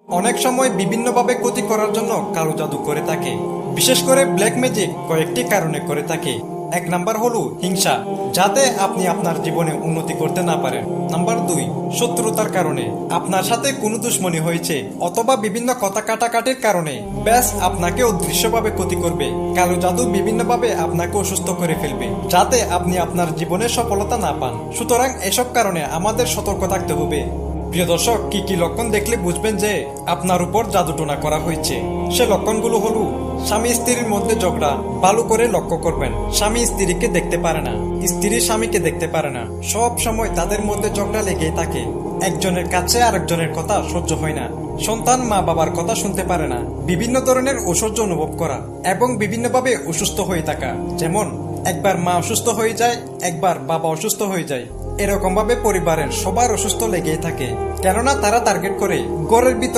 অনেক সময় বিভিন্নভাবে ক্ষতি করার জন্য কালো জাদু করে থাকে। বিশেষ করে ব্ল্যাক ম্যাজিক কয়েকটি কারণে করে থাকে। এক নাম্বার হলো হিংসা, যাতে আপনি আপনার জীবনে উন্নতি করতে না পারেন। নাম্বার 2, শত্রুতার কারণে আপনার সাথে কোনো দুশ্মনী হয়েছে অথবা বিভিন্ন কথা কাটাকাটির কারণে ব্যাস আপনাকে অদৃশ্যভাবে ক্ষতি করবে। কালো জাদু বিভিন্নভাবে আপনাকে অসুস্থ করে ফেলবে, যাতে আপনি আপনার জীবনে সফলতা না পান। সুতরাং এসব কারণে আমাদের সতর্ক থাকতে হবে। প্রিয় দর্শক, কি কি লক্ষণ দেখলে বুঝবেন যে আপনার উপর জাদুটোনা করা হয়েছে? সে লক্ষণগুলো হলো: স্বামী স্ত্রীর মধ্যে ঝগড়া। ভালো করে লক্ষ্য করবেন, স্বামী স্ত্রীকে দেখতে পারে না, স্ত্রী স্বামীকে দেখতে পারে না, সব সময় তাদের মধ্যে ঝগড়া লেগেই থাকে। একজনের কাছে আরেকজনের কথা সহ্য হয় না। সন্তান মা বাবার কথা শুনতে পারে না। বিভিন্ন ধরনের অসহ্য অনুভব করা এবং বিভিন্নভাবে অসুস্থ হয়ে থাকা, যেমন একবার মা অসুস্থ হয়ে যায়, একবার বাবা অসুস্থ হয়ে যায়। এরকম ভাবে পরিবারের সবার অসুস্থ লেগেই থাকে, কেননা তারা টার্গেট করে ঘরের ভিতর